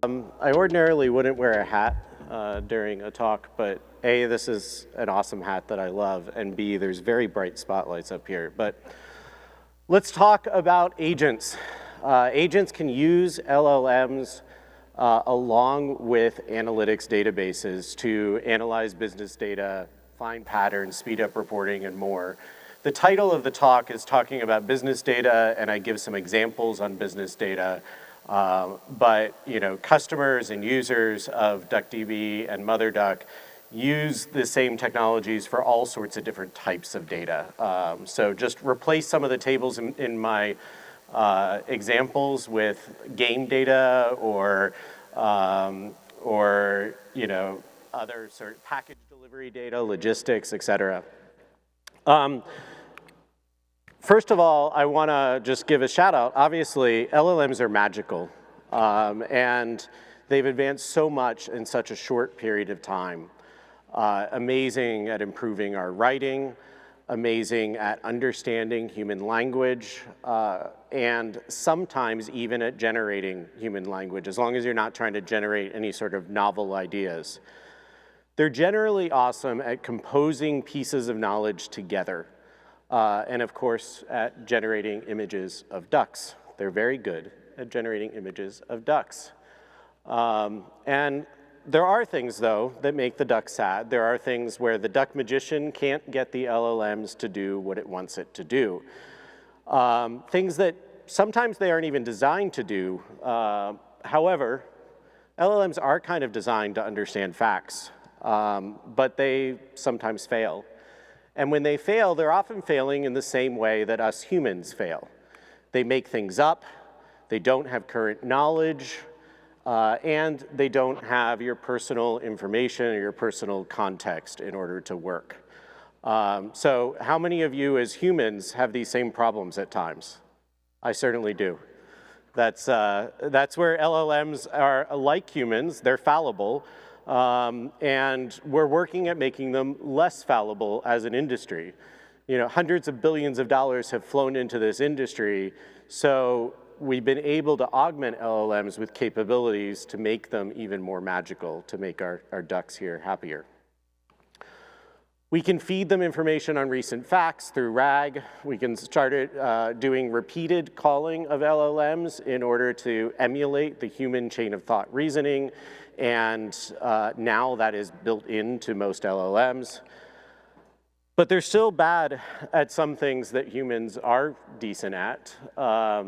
I ordinarily wouldn't wear a hat during a talk, but A, this is an awesome hat that I love, and B, there's very bright spotlights up here. But let's talk about agents. Agents can use LLMs along with analytics databases to analyze business data, find patterns, speed up reporting, and more. The title of the talk is talking about business data, and I give some examples on business data. But customers and users of DuckDB and MotherDuck use the same technologies for all sorts of different types of data. So just replace some of the tables in my examples with game data or other sort of package delivery data, logistics, et cetera. First of all, I want to just give a shout out. Obviously, LLMs are magical, and they've advanced so much in such a short period of time. Amazing at improving our writing, amazing at understanding human language, and sometimes even at generating human language, as long as you're not trying to generate any sort of novel ideas. They're generally awesome at composing pieces of knowledge together. And of course, at generating images of ducks. They're very good at generating images of ducks. And there are things, though, that make the duck sad. There are things where the duck magician can't get the LLMs to do what it wants it to do. Things that sometimes they aren't even designed to do. However, LLMs are kind of designed to understand facts, but they sometimes fail. And when they fail, they're often failing in the same way that us humans fail. They make things up, they don't have current knowledge, and they don't have your personal information or your personal context in order to work. So how many of you as humans have these same problems at times? I certainly do. That's where LLMs are like humans, they're fallible. And we're working at making them less fallible as an industry. Hundreds of billions of dollars have flown into this industry, so we've been able to augment LLMs with capabilities to make them even more magical, to make our ducks here happier. We can feed them information on recent facts through RAG. We can start doing repeated calling of LLMs in order to emulate the human chain of thought reasoning. And now that is built into most LLMs. But they're still bad at some things that humans are decent at. I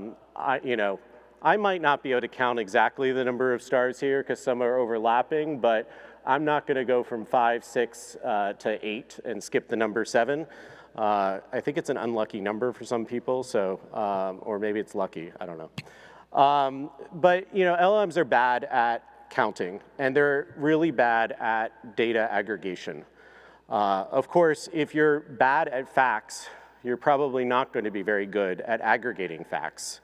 might not be able to count exactly the number of stars here because some are overlapping, but I'm not going to go from 5, 6 to 8 and skip the number 7. I think it's an unlucky number for some people, so or maybe it's lucky, I don't know. But LLMs are bad at counting, and they're really bad at data aggregation. Of course, if you're bad at facts, you're probably not going to be very good at aggregating facts.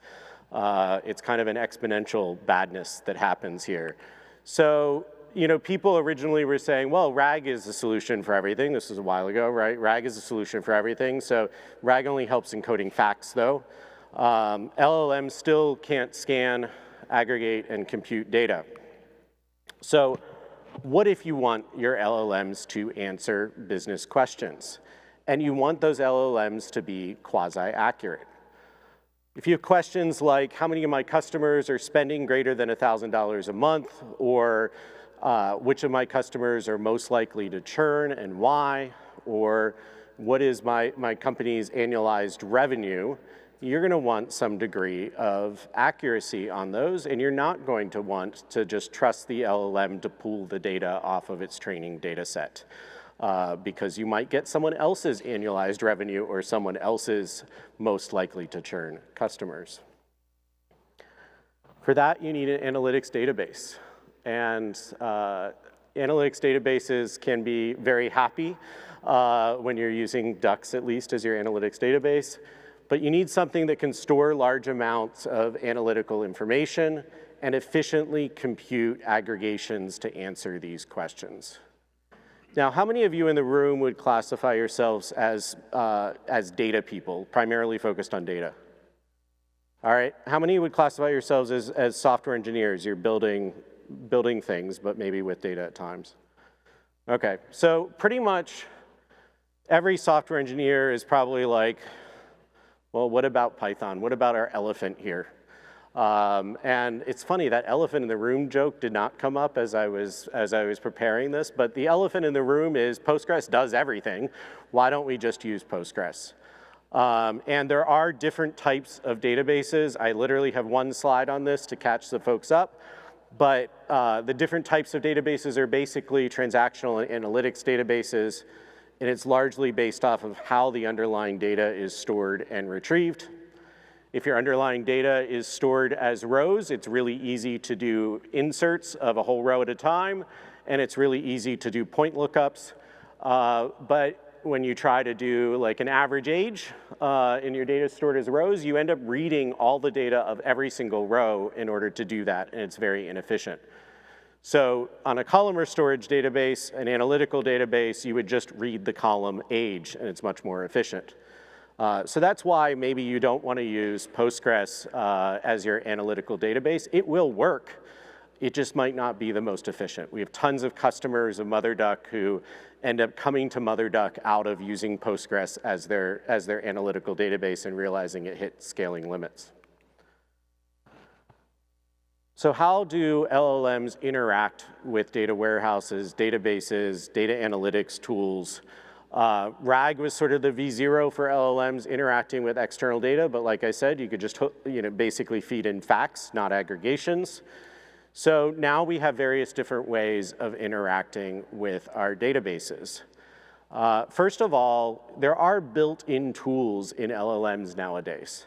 It's kind of an exponential badness that happens here. So, people originally were saying, well, RAG is the solution for everything. This was a while ago, right? RAG is the solution for everything. So RAG only helps encoding facts, though. LLMs still can't scan, aggregate, and compute data. So what if you want your LLMs to answer business questions, and you want those LLMs to be quasi-accurate? If you have questions like, how many of my customers are spending greater than $1,000 a month, or which of my customers are most likely to churn and why, or what is my company's annualized revenue, you're going to want some degree of accuracy on those, and you're not going to want to just trust the LLM to pull the data off of its training data set, because you might get someone else's annualized revenue or someone else's most likely to churn customers. For that, you need an analytics database. And analytics databases can be very happy when you're using ducks, at least, as your analytics database. But you need something that can store large amounts of analytical information and efficiently compute aggregations to answer these questions. Now, how many of you in the room would classify yourselves as data people, primarily focused on data? All right, how many would classify yourselves as software engineers? You're building building things, but maybe with data at times. Okay, so pretty much every software engineer is probably like, well, what about Python? What about our elephant here? And it's funny, that elephant in the room joke did not come up as I was preparing this, but the elephant in the room is Postgres does everything. Why don't we just use Postgres? And there are different types of databases. I literally have one slide on this to catch the folks up, but the different types of databases are basically transactional and analytics databases, and it's largely based off of how the underlying data is stored and retrieved. If your underlying data is stored as rows, it's really easy to do inserts of a whole row at a time, and it's really easy to do point lookups. But when you try to do like an average age in your data stored as rows, you end up reading all the data of every single row in order to do that, and it's very inefficient. So on a columnar storage database, an analytical database, you would just read the column age, and it's much more efficient. So that's why maybe you don't want to use Postgres as your analytical database. It will work. It just might not be the most efficient. We have tons of customers of MotherDuck who end up coming to MotherDuck out of using Postgres as their analytical database and realizing it hit scaling limits. So how do LLMs interact with data warehouses, databases, data analytics tools? RAG was sort of the V0 for LLMs interacting with external data, but like I said, you could just basically feed in facts, not aggregations. So now we have various different ways of interacting with our databases. First of all, there are built-in tools in LLMs nowadays.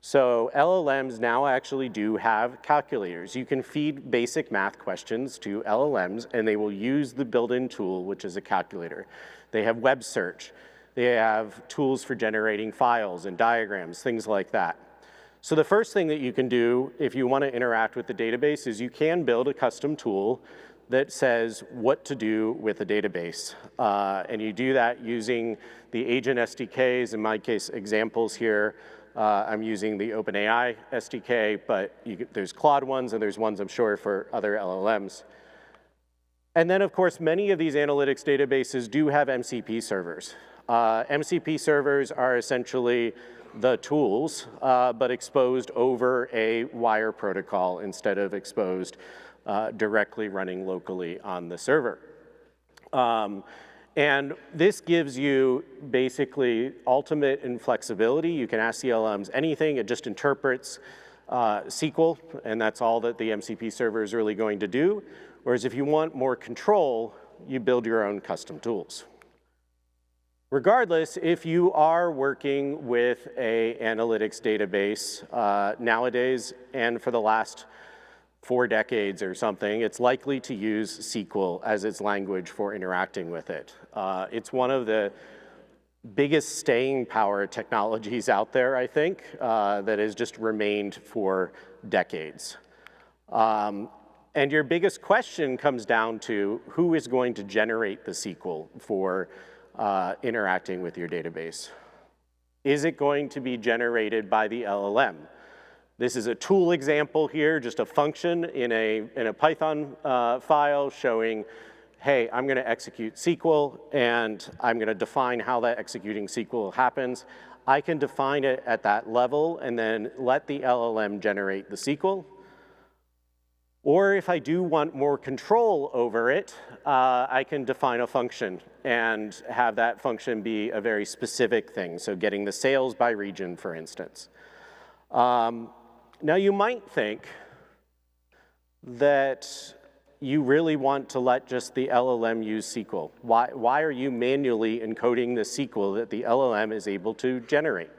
So LLMs now actually do have calculators. You can feed basic math questions to LLMs, and they will use the built-in tool, which is a calculator. They have web search. They have tools for generating files and diagrams, things like that. So the first thing that you can do if you want to interact with the database is you can build a custom tool that says what to do with a database. And you do that using the agent SDKs, in my case, examples here. I'm using the OpenAI SDK, but there's Claude ones and there's ones I'm sure for other LLMs. And then, of course, many of these analytics databases do have MCP servers. MCP servers are essentially the tools, but exposed over a wire protocol instead of exposed directly running locally on the server. And this gives you basically ultimate inflexibility. You can ask the LLMs anything. It just interprets SQL, and that's all that the MCP server is really going to do. Whereas if you want more control, you build your own custom tools. Regardless, if you are working with an analytics database nowadays and for the last 4 decades or something, it's likely to use SQL as its language for interacting with it. It's one of the biggest staying power technologies out there, I think, that has just remained for decades. And your biggest question comes down to who is going to generate the SQL for interacting with your database. Is it going to be generated by the LLM? This is a tool example here, just a function in a Python file showing, hey, I'm going to execute SQL, and I'm going to define how that executing SQL happens. I can define it at that level and then let the LLM generate the SQL. Or if I do want more control over it, I can define a function and have that function be a very specific thing, so getting the sales by region, for instance. Now you might think that you really want to let just the LLM use SQL. Why are you manually encoding the SQL that the LLM is able to generate?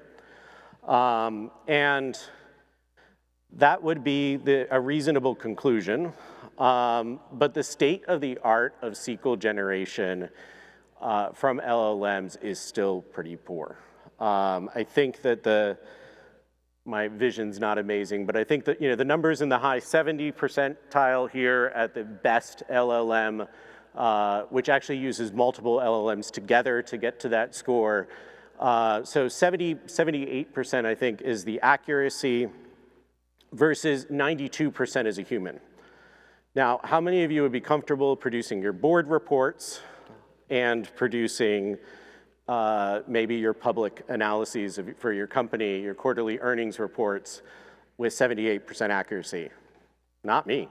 And that would be a reasonable conclusion, but the state of the art of SQL generation from LLMs is still pretty poor. I think that my vision's not amazing, but I think that the numbers in the high 70 percentile here at the best LLM, which actually uses multiple LLMs together to get to that score. So 78% I think is the accuracy versus 92% as a human. Now, how many of you would be comfortable producing your board reports and producing maybe your public analyses for your company, your quarterly earnings reports with 78% accuracy? Not me.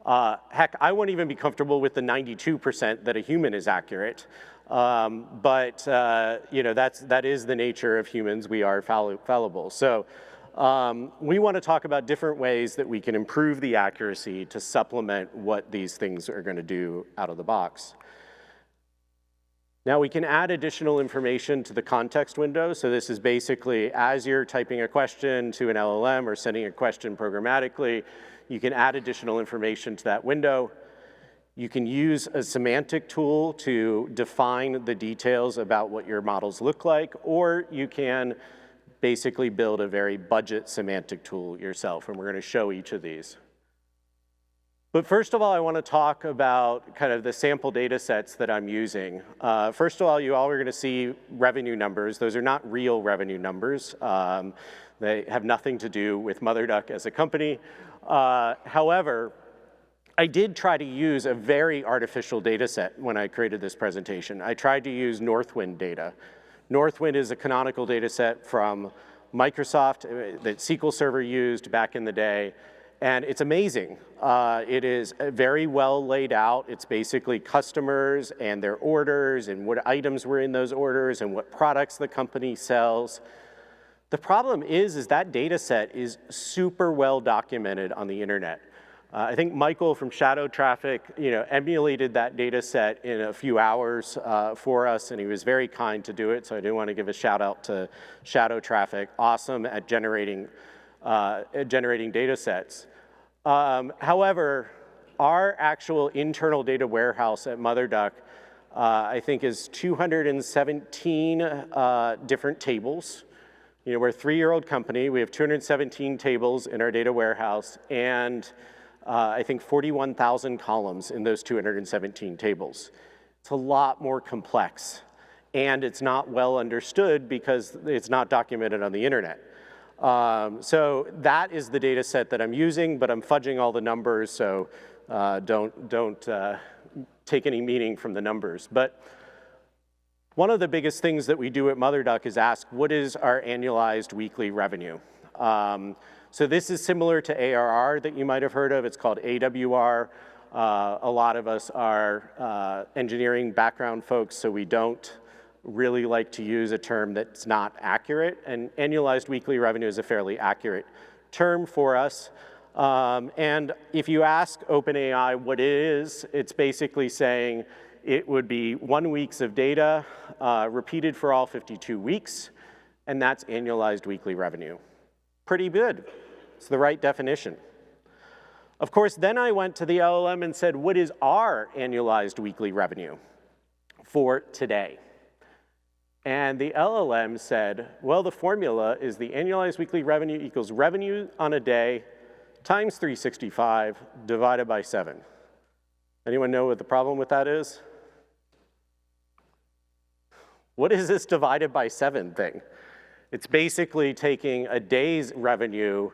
Heck, I won't even be comfortable with the 92% that a human is accurate. But that is the nature of humans. We are fallible. So we want to talk about different ways that we can improve the accuracy to supplement what these things are going to do out of the box. Now we can add additional information to the context window. So this is basically as you're typing a question to an LLM or sending a question programmatically, you can add additional information to that window. You can use a semantic tool to define the details about what your models look like, or you can basically build a very budget semantic tool yourself, and we're going to show each of these. But first of all, I want to talk about kind of the sample data sets that I'm using. First of all, you all are going to see revenue numbers. Those are not real revenue numbers. They have nothing to do with MotherDuck as a company. However, I did try to use a very artificial data set when I created this presentation. I tried to use Northwind data. Northwind is a canonical data set from Microsoft that SQL Server used back in the day, and it's amazing. It is very well laid out. It's basically customers and their orders and what items were in those orders and what products the company sells. The problem is that data set is super well documented on the internet. I think Michael from Shadow Traffic, emulated that data set in a few hours for us, and he was very kind to do it. So I do want to give a shout out to Shadow Traffic, awesome at generating data sets. However, our actual internal data warehouse at MotherDuck, I think, is 217 different tables. We're a 3-year-old company. We have 217 tables in our data warehouse, and I think 41,000 columns in those 217 tables. It's a lot more complex, and it's not well understood because it's not documented on the internet. So that is the data set that I'm using, but I'm fudging all the numbers, so don't take any meaning from the numbers. But one of the biggest things that we do at MotherDuck is ask, what is our annualized weekly revenue? So this is similar to ARR that you might have heard of. It's called AWR. A lot of us are engineering background folks, so we don't really like to use a term that's not accurate. And annualized weekly revenue is a fairly accurate term for us. And if you ask OpenAI what it is, it's basically saying it would be 1 week of data repeated for all 52 weeks, and that's annualized weekly revenue. Pretty good. It's the right definition. Of course, then I went to the LLM and said, what is our annualized weekly revenue for today? And the LLM said, well, the formula is the annualized weekly revenue equals revenue on a day times 365 divided by 7. Anyone know what the problem with that is? What is this divided by 7 thing? It's basically taking a day's revenue,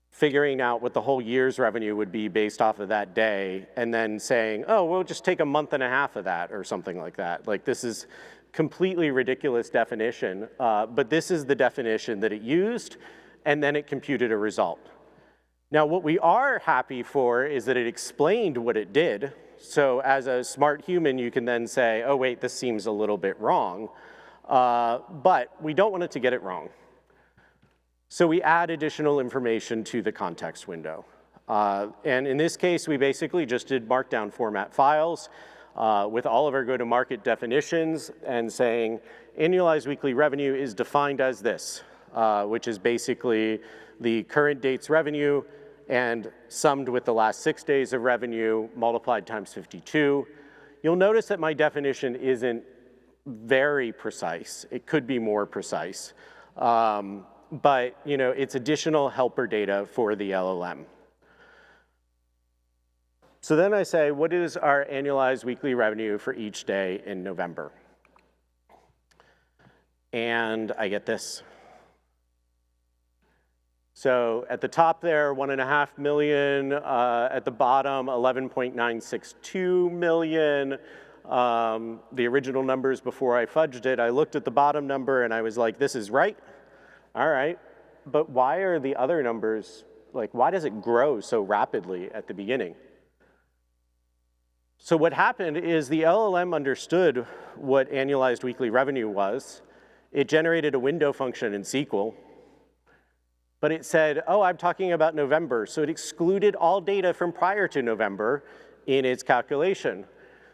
figuring out what the whole year's revenue would be based off of that day, and then saying, oh, we'll just take a month and a half of that or something like that. Like, this is completely ridiculous definition, but this is the definition that it used, and then it computed a result. Now, what we are happy for is that it explained what it did. So as a smart human, you can then say, oh, wait, this seems a little bit wrong. But we don't want it to get it wrong. So we add additional information to the context window. And in this case, we basically just did markdown format files with all of our go-to-market definitions and saying annualized weekly revenue is defined as this, which is basically the current date's revenue and summed with the last 6 days of revenue multiplied times 52. You'll notice that my definition isn't very precise. It could be more precise. But it's additional helper data for the LLM. So then I say, what is our annualized weekly revenue for each day in November? And I get this. So at the top there, 1.5 million. At the bottom, 11.962 million. The original numbers before I fudged it, I looked at the bottom number and I was like, this is right. All right, but why are the other numbers, like why does it grow so rapidly at the beginning? So what happened is the LLM understood what annualized weekly revenue was. It generated a window function in SQL, but it said, oh, I'm talking about November, so it excluded all data from prior to November in its calculation.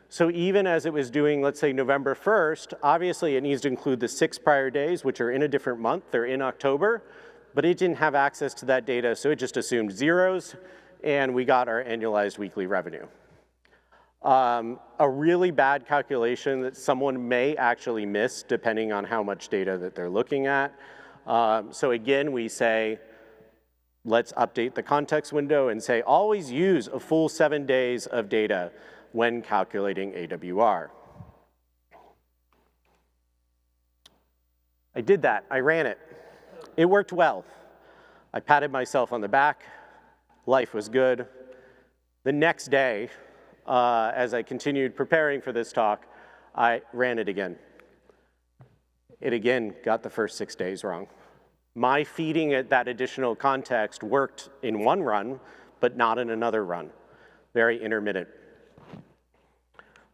So even as it was doing, let's say, November 1st, obviously it needs to include the 6 prior days, which are in a different month, they're in October, but it didn't have access to that data, so it just assumed zeros, and we got our annualized weekly revenue. A really bad calculation that someone may actually miss depending on how much data that they're looking at. So again, we say, let's update the context window and say, always use a full 7 days of data when calculating AWR. I did that, I ran it. It worked well. I patted myself on the back, life was good. The next day, as I continued preparing for this talk, I ran it again. It again got the first 6 days wrong. My feeding it that additional context worked in one run, but not in another run. Very intermittent.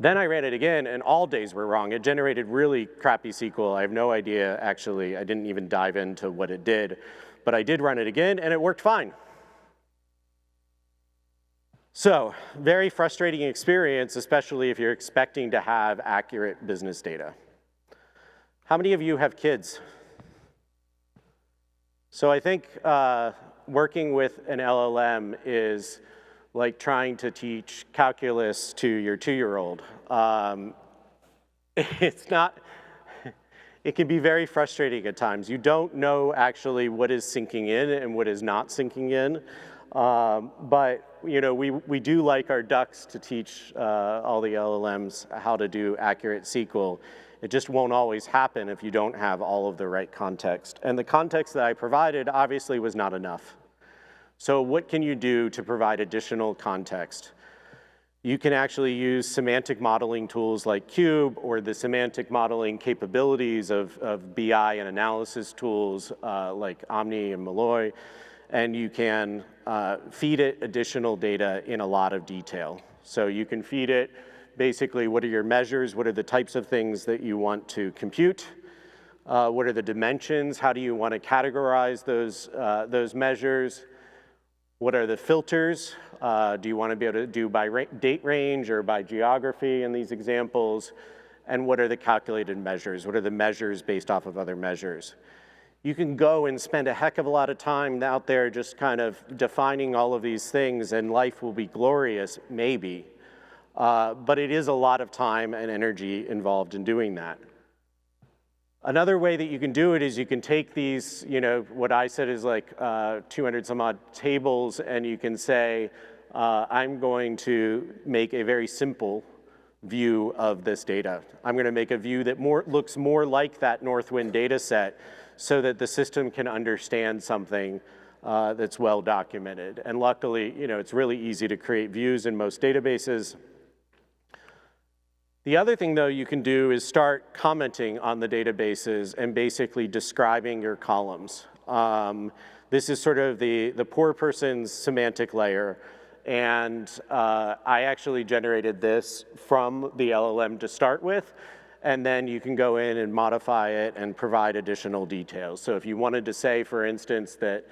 Then I ran it again, and all days were wrong. It generated really crappy SQL. I have no idea, actually. I didn't even dive into what it did. But I did run it again, and it worked fine. So, very frustrating experience, especially if you're expecting to have accurate business data. How many of you have kids? So I think working with an LLM is like trying to teach calculus to your 2-year-old. It's not, it can be very frustrating at times. You don't know actually what is sinking in and what is not sinking in. But you know, we do like our ducks to teach all the LLMs how to do accurate SQL. It just won't always happen if you don't have all of the right context. And the context that I provided obviously was not enough. So what can you do to provide additional context? You can actually use semantic modeling tools like Cube or the semantic modeling capabilities of BI and analysis tools like Omni and Malloy. And you can feed it additional data in a lot of detail. So you can feed it basically what are your measures, what are the types of things that you want to compute, what are the dimensions, how do you want to categorize those measures, what are the filters, do you want to be able to do by date range or by geography in these examples, and what are the calculated measures, what are the measures based off of other measures. You can go and spend a heck of a lot of time out there just kind of defining all of these things and life will be glorious, maybe. But it is a lot of time and energy involved in doing that. Another way that you can do it is you can take these, you know, what I said is like 200 some odd tables, and you can say, I'm going to make a very simple view of this data. I'm going to make a view that looks more like that Northwind data set so that the system can understand something that's well documented. And luckily, you know, it's really easy to create views in most databases. The other thing, though, you can do is start commenting on the databases and basically describing your columns. This is sort of the poor person's semantic layer. And I actually generated this from the LLM to start with. And then you can go in and modify it and provide additional details. So if you wanted to say, for instance, that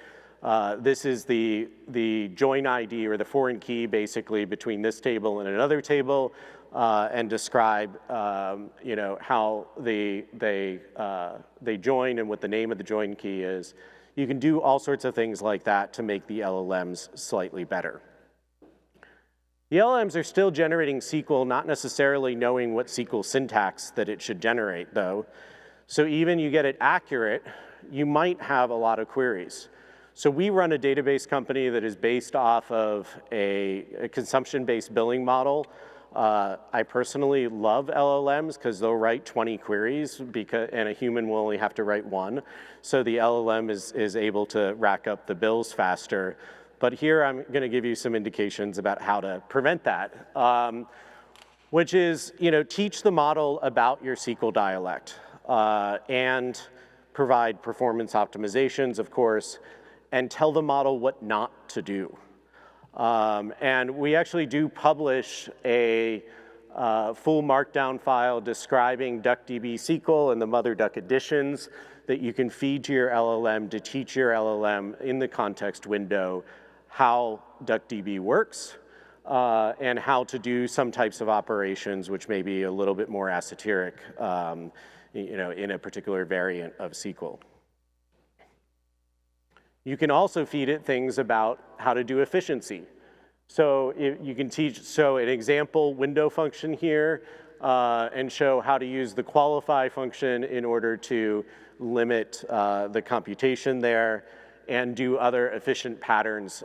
this is the join ID or the foreign key basically between this table and another table, and describe you know, how they join and what the name of the join key is. You can do all sorts of things like that to make the LLMs slightly better. The LLMs are still generating SQL, not necessarily knowing what SQL syntax that it should generate, though. So even you get it accurate, you might have a lot of queries. So we run a database company that is based off of a consumption-based billing model. I personally love LLMs because they'll write 20 queries and a human will only have to write one. So the LLM is able to rack up the bills faster. But here I'm going to give you some indications about how to prevent that, which is, teach the model about your SQL dialect and provide performance optimizations, of course, and tell the model what not to do. And we actually do publish a full markdown file describing DuckDB SQL and the mother duck additions that you can feed to your LLM to teach your LLM in the context window how DuckDB works and how to do some types of operations which may be a little bit more esoteric in a particular variant of SQL. You can also feed it things about how to do efficiency. So you can show an example window function here and show how to use the qualify function in order to limit the computation there and do other efficient patterns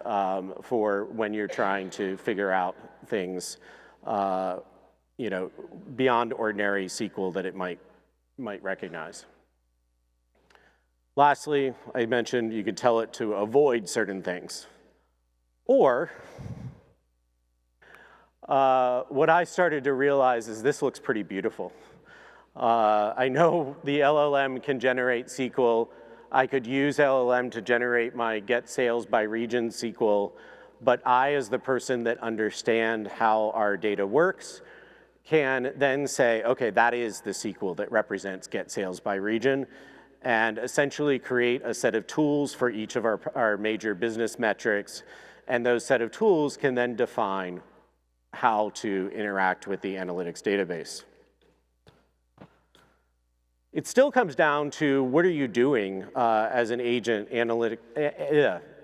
for when you're trying to figure out things beyond ordinary SQL that it might recognize. Lastly, I mentioned you could tell it to avoid certain things. Or, what I started to realize is this looks pretty beautiful. I know the LLM can generate SQL. I could use LLM to generate my get sales by region SQL, but I, as the person that understands how our data works, can then say, okay, that is the SQL that represents get sales by region, and essentially create a set of tools for each of our major business metrics, and those set of tools can then define how to interact with the analytics database. It still comes down to what are you doing as an agent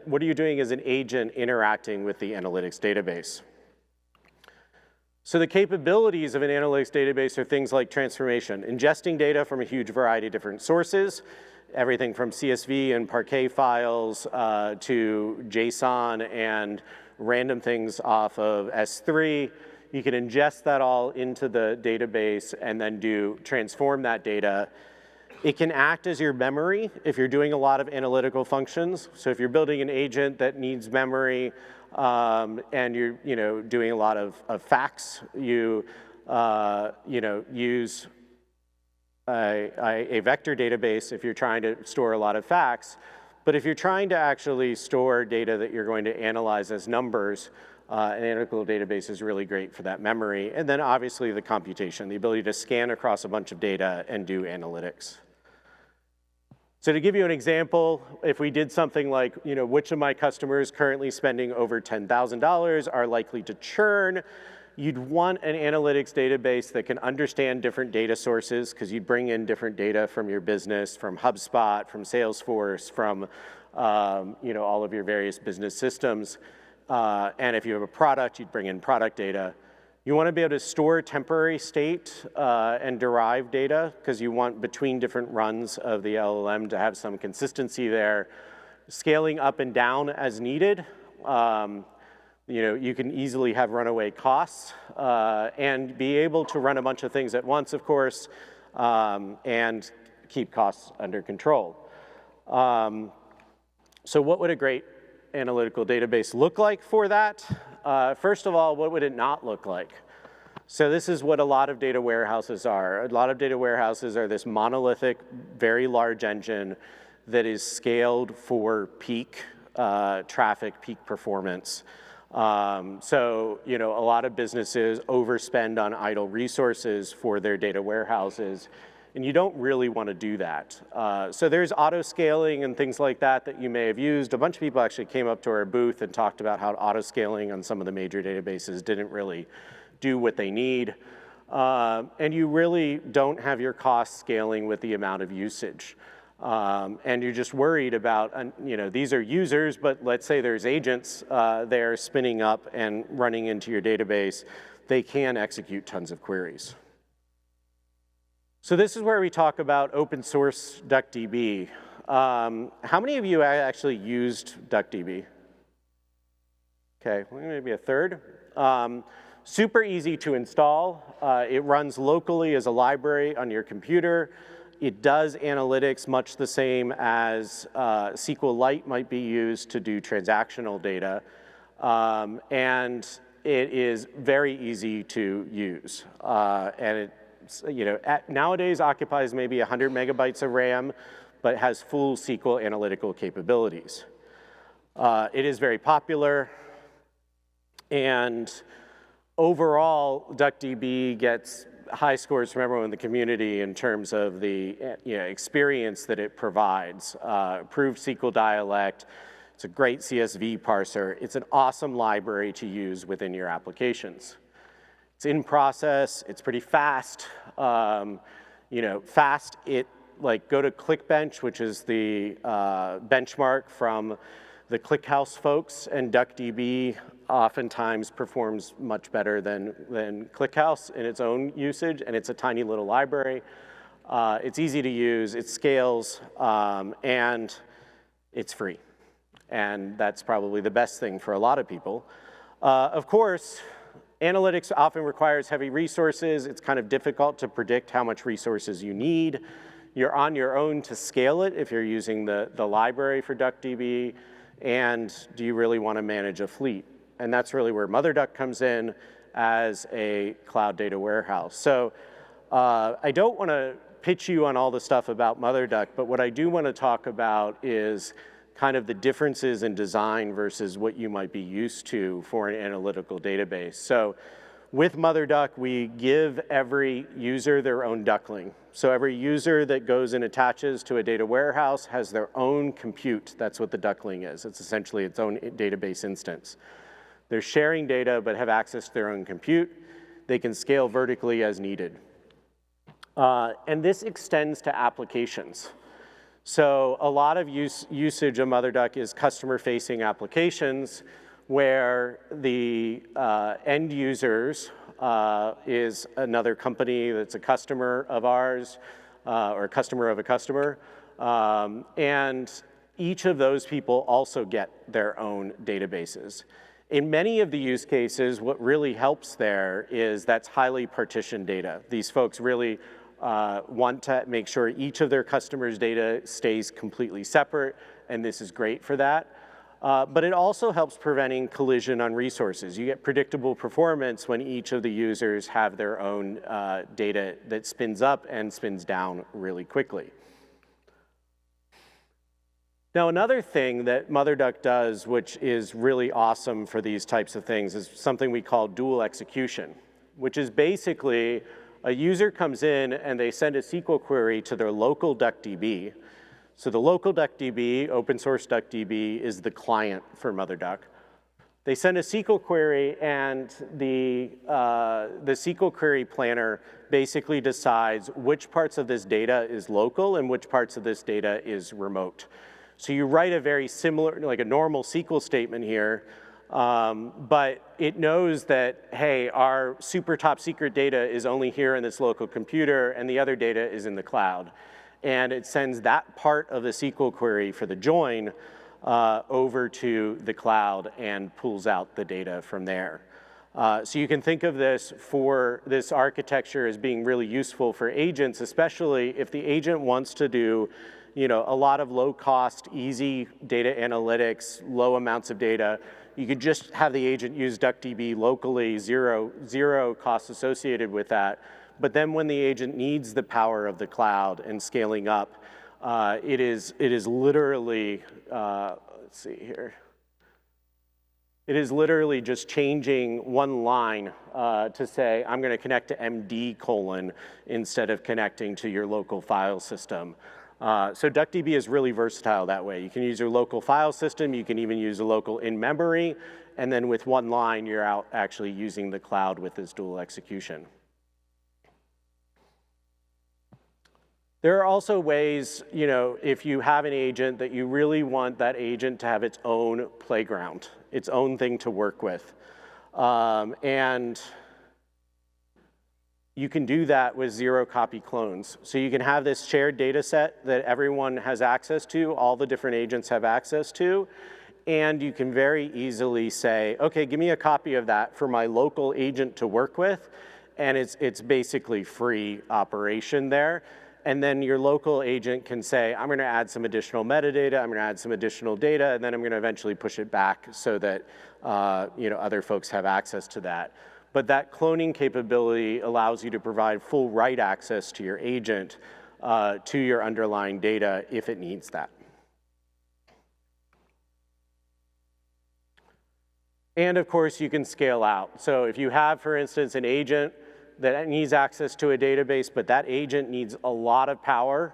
what are you doing as an agent interacting with the analytics database? So the capabilities of an analytics database are things like transformation, ingesting data from a huge variety of different sources, everything from CSV and Parquet files to JSON and random things off of S3. You can ingest that all into the database and then transform that data. It can act as your memory if you're doing a lot of analytical functions. So if you're building an agent that needs memory, and you're doing a lot of facts, you use a vector database if you're trying to store a lot of facts. But if you're trying to actually store data that you're going to analyze as numbers, an analytical database is really great for that memory. And then obviously the computation, the ability to scan across a bunch of data and do analytics. So to give you an example, if we did something like, which of my customers currently spending over $10,000 are likely to churn, you'd want an analytics database that can understand different data sources, because you'd bring in different data from your business, from HubSpot, from Salesforce, from all of your various business systems. And if you have a product, you'd bring in product data. You want to be able to store temporary state and derive data, because you want between different runs of the LLM to have some consistency there. Scaling up and down as needed. You can easily have runaway costs and be able to run a bunch of things at once, of course, and keep costs under control. So what would a great analytical database look like for that? First of all, what would it not look like? So this is what a lot of data warehouses are. A lot of data warehouses are this monolithic, very large engine that is scaled for peak traffic, peak performance. So, a lot of businesses overspend on idle resources for their data warehouses, and you don't really want to do that. So there's auto-scaling and things like that you may have used. A bunch of people actually came up to our booth and talked about how auto-scaling on some of the major databases didn't really do what they need. And you really don't have your costs scaling with the amount of usage. And you're just worried about, these are users, but let's say there's agents there spinning up and running into your database. They can execute tons of queries. So this is where we talk about open source DuckDB. How many of you actually used DuckDB? Okay, well, maybe a third. Super easy to install. It runs locally as a library on your computer. It does analytics much the same as SQLite might be used to do transactional data. And it is very easy to use. And it, nowadays occupies maybe 100 megabytes of RAM, but has full SQL analytical capabilities. It is very popular, and overall, DuckDB gets high scores from everyone in the community in terms of the experience that it provides. Improved SQL dialect, it's a great CSV parser. It's an awesome library to use within your applications. It's in process, it's pretty fast. Fast, go to ClickBench, which is the benchmark from the ClickHouse folks, and DuckDB oftentimes performs much better than ClickHouse in its own usage, and it's a tiny little library. It's easy to use, it scales, and it's free. And that's probably the best thing for a lot of people. Of course, analytics often requires heavy resources. It's kind of difficult to predict how much resources you need. You're on your own to scale it if you're using the library for DuckDB. And do you really want to manage a fleet? And that's really where MotherDuck comes in as a cloud data warehouse. So I don't want to pitch you on all the stuff about MotherDuck, but what I do want to talk about is kind of the differences in design versus what you might be used to for an analytical database. So with MotherDuck, we give every user their own duckling. So every user that goes and attaches to a data warehouse has their own compute. That's what the duckling is. It's essentially its own database instance. They're sharing data, but have access to their own compute. They can scale vertically as needed. And this extends to applications. So a lot of usage of MotherDuck is customer-facing applications where the end users is another company that's a customer of ours or a customer of a customer. And each of those people also get their own databases. In many of the use cases, what really helps there is that's highly partitioned data. These folks really want to make sure each of their customers' data stays completely separate, and this is great for that. But it also helps preventing collision on resources. You get predictable performance when each of the users have their own data that spins up and spins down really quickly. Now, another thing that MotherDuck does, which is really awesome for these types of things, is something we call dual execution, which is basically a user comes in and they send a SQL query to their local DuckDB. So the local DuckDB, open source DuckDB, is the client for MotherDuck. They send a SQL query, and the SQL query planner basically decides which parts of this data is local and which parts of this data is remote. So you write a very similar, like a normal SQL statement here, but it knows that, hey, our super top secret data is only here in this local computer, and the other data is in the cloud. And it sends that part of the SQL query for the join over to the cloud and pulls out the data from there. So you can think of this architecture as being really useful for agents, especially if the agent wants to do a lot of low-cost, easy data analytics, low amounts of data. You could just have the agent use DuckDB locally, zero costs associated with that. But then when the agent needs the power of the cloud and scaling up, it is literally, let's see here. It is literally just changing one line to say, I'm going to connect to MD : instead of connecting to your local file system. So DuckDB is really versatile that way. You can use your local file system, you can even use a local in-memory, and then with one line, you're out actually using the cloud with this dual execution. There are also ways, if you have an agent that you really want that agent to have its own playground, its own thing to work with. And you can do that with zero-copy clones. So you can have this shared data set that everyone has access to, all the different agents have access to, and you can very easily say, okay, give me a copy of that for my local agent to work with, and it's basically free operation there. And then your local agent can say, I'm gonna add some additional metadata, I'm gonna add some additional data, and then I'm gonna eventually push it back so that other folks have access to that. But that cloning capability allows you to provide full write access to your agent to your underlying data if it needs that. And of course, you can scale out. So if you have, for instance, an agent that needs access to a database, but that agent needs a lot of power,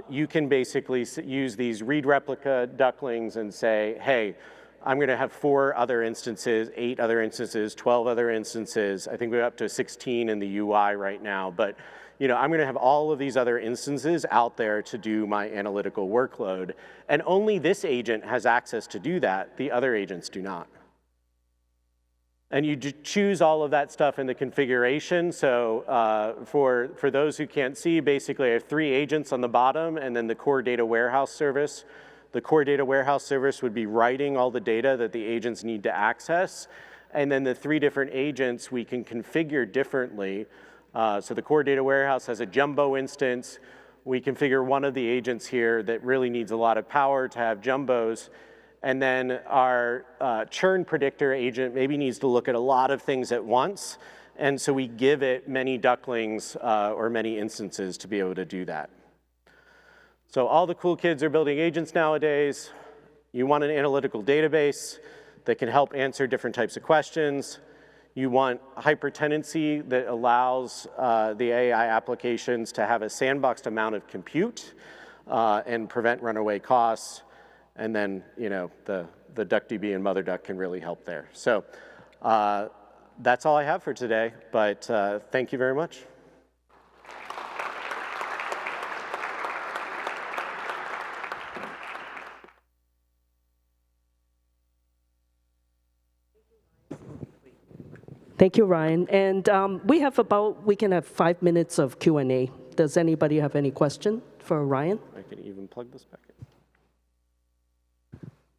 you can basically use these read replica ducklings and say, hey, I'm gonna have 4 other instances, 8 other instances, 12 other instances. I think we're up to 16 in the UI right now, but I'm gonna have all of these other instances out there to do my analytical workload. And only this agent has access to do that, the other agents do not. And you choose all of that stuff in the configuration. So for those who can't see, basically I have 3 agents on the bottom and then the core data warehouse service. The core data warehouse service would be writing all the data that the agents need to access. And then the 3 different agents we can configure differently. So the core data warehouse has a jumbo instance. We configure one of the agents here that really needs a lot of power to have jumbos. And then our churn predictor agent maybe needs to look at a lot of things at once. And so we give it many ducklings or many instances to be able to do that. So all the cool kids are building agents nowadays. You want an analytical database that can help answer different types of questions. You want hypertenancy that allows the AI applications to have a sandboxed amount of compute and prevent runaway costs. And then, the DuckDB and MotherDuck can really help there. So that's all I have for today, but thank you very much. Thank you, Ryan. And we can have 5 minutes of Q&A. Does anybody have any question for Ryan? I can even plug this back in.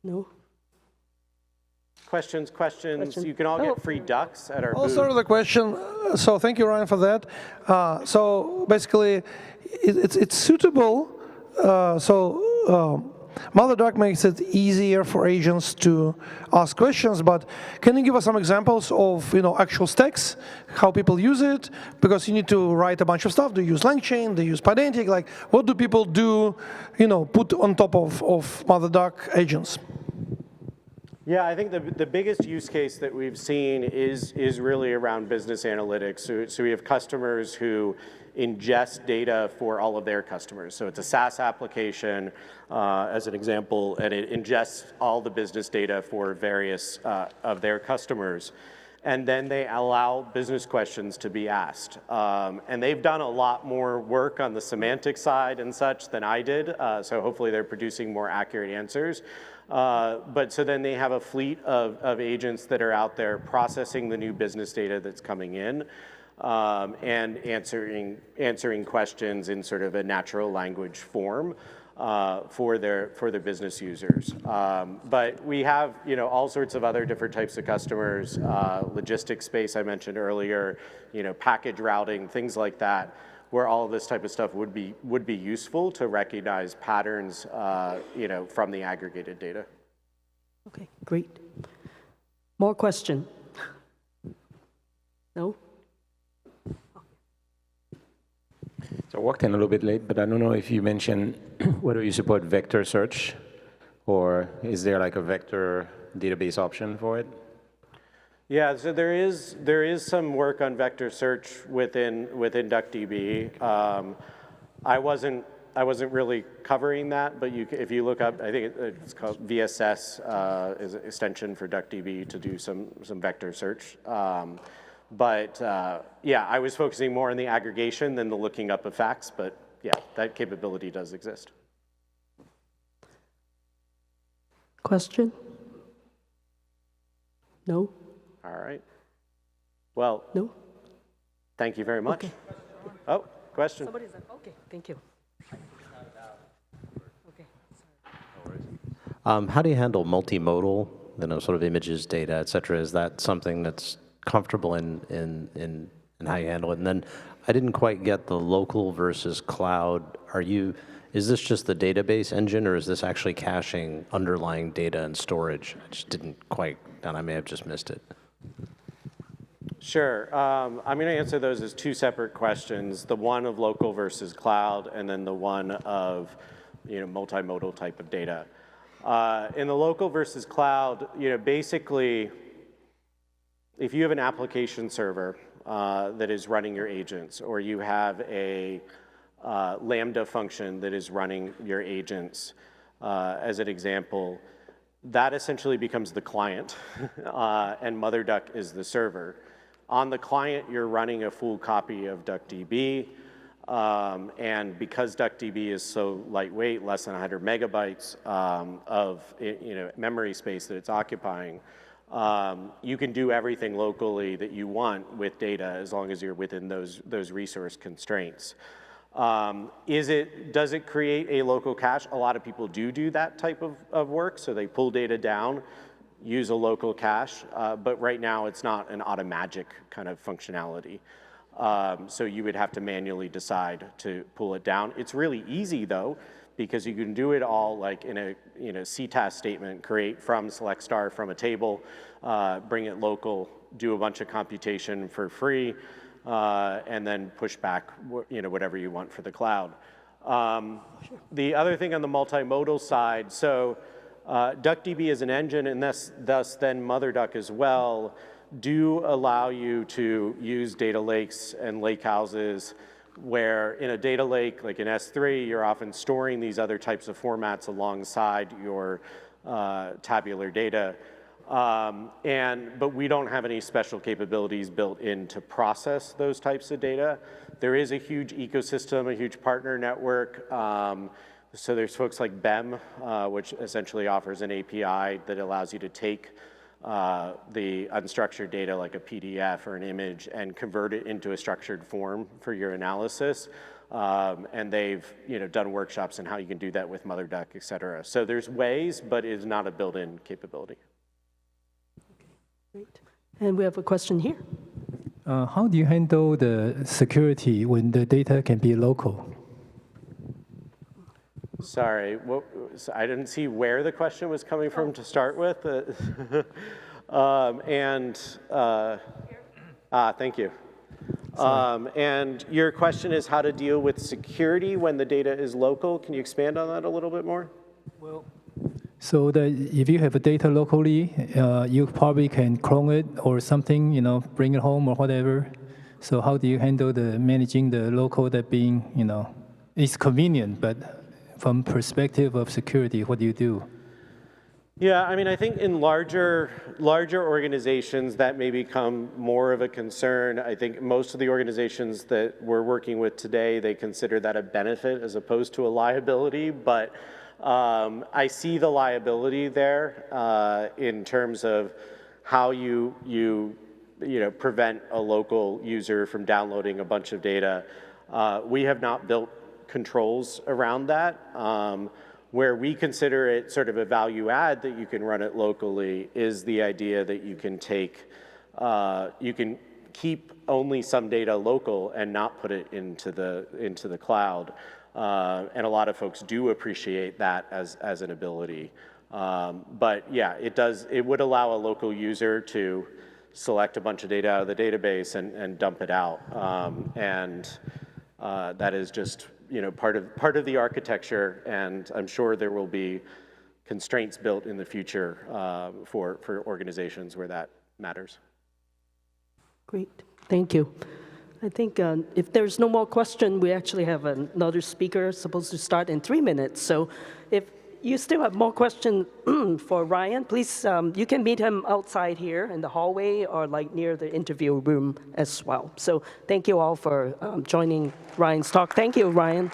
No? Questions? You can all get free ducks at our booth. I'll start with a question. So thank you, Ryan, for that. So basically, it's suitable. MotherDuck makes it easier for agents to ask questions, but can you give us some examples of actual stacks, how people use it? Because you need to write a bunch of stuff. Do you use LangChain? Do you use Pydantic? Like, what do people do, put on top of MotherDuck agents? Yeah, I think the biggest use case that we've seen is really around business analytics. So we have customers who ingest data for all of their customers. So it's a SaaS application, as an example, and it ingests all the business data for various of their customers. And then they allow business questions to be asked. And they've done a lot more work on the semantic side and such than I did, so hopefully they're producing more accurate answers. But so then they have a fleet of agents that are out there processing the new business data that's coming in and answering questions in sort of a natural language form for their business users. But we have all sorts of other different types of customers, logistics space I mentioned earlier, package routing, things like that, where all of this type of stuff would be useful to recognize patterns, from the aggregated data. Okay, great. More question? No? So I walked in a little bit late, but I don't know if you mentioned whether you support vector search, or is there like a vector database option for it? Yeah, so there is some work on vector search within DuckDB. I wasn't really covering that, but if you look up, I think it's called VSS is an extension for DuckDB to do some vector search. Yeah, I was focusing more on the aggregation than the looking up of facts, but yeah, that capability does exist. Question? No? All right. Well, no? Thank you very much. Okay. Oh, question. Somebody's like, okay, thank you. Okay. How do you handle multimodal, sort of images, data, et cetera? Is that something that's comfortable in how you handle it? And then I didn't quite get the local versus cloud. Is this just the database engine, or is this actually caching underlying data and storage? I just didn't quite, and I may have just missed it. Sure. I'm going to answer those as two separate questions, the one of local versus cloud, and then the one of multimodal type of data. In the local versus cloud, basically, if you have an application server that is running your agents, or you have a Lambda function that is running your agents, as an example, that essentially becomes the client, and MotherDuck is the server. On the client, you're running a full copy of DuckDB, and because DuckDB is so lightweight, less than 100 megabytes of memory space that it's occupying, you can do everything locally that you want with data as long as you're within those resource constraints. Does it create a local cache? A lot of people do that type of work, so they pull data down, use a local cache, but right now it's not an automagic kind of functionality. So you would have to manually decide to pull it down. It's really easy though, because you can do it all like in a CTAS statement, create from, select star from a table, bring it local, do a bunch of computation for free, and then push back whatever you want for the cloud. The other thing on the multimodal side, so DuckDB is an engine, and thus then MotherDuck as well, do allow you to use data lakes and lakehouses where in a data lake, like in S3, you're often storing these other types of formats alongside your tabular data. But we don't have any special capabilities built in to process those types of data. There is a huge ecosystem, a huge partner network. So there's folks like BEM, which essentially offers an API that allows you to take the unstructured data like a PDF or an image and convert it into a structured form for your analysis. And they've done workshops on how you can do that with MotherDuck, et cetera. So there's ways, but it's not a built-in capability. Great. And we have a question here. How do you handle the security when the data can be local? Sorry, I didn't see where the question was coming from to start with. Thank you. And your question is how to deal with security when the data is local. Can you expand on that a little bit more? Well, so if you have a data locally, you probably can clone it or something, bring it home or whatever. So how do you handle managing the local that being, it's convenient, but from perspective of security, what do you do? Yeah, I mean, I think in larger organizations that may become more of a concern. I think most of the organizations that we're working with today, they consider that a benefit as opposed to a liability, but I see the liability there in terms of how you prevent a local user from downloading a bunch of data. We have not built controls around that. Where we consider it sort of a value add that you can run it locally is the idea that you can you can keep only some data local and not put it into the cloud. And a lot of folks do appreciate that as an ability. But yeah, it would allow a local user to select a bunch of data out of the database and dump it out. That is just part of the architecture, and I'm sure there will be constraints built in the future for organizations where that matters. Great, thank you. I think if there's no more question, we actually have another speaker supposed to start in 3 minutes. So if you still have more questions for Ryan, please, you can meet him outside here in the hallway or like near the interview room as well. So thank you all for joining Ryan's talk. Thank you, Ryan.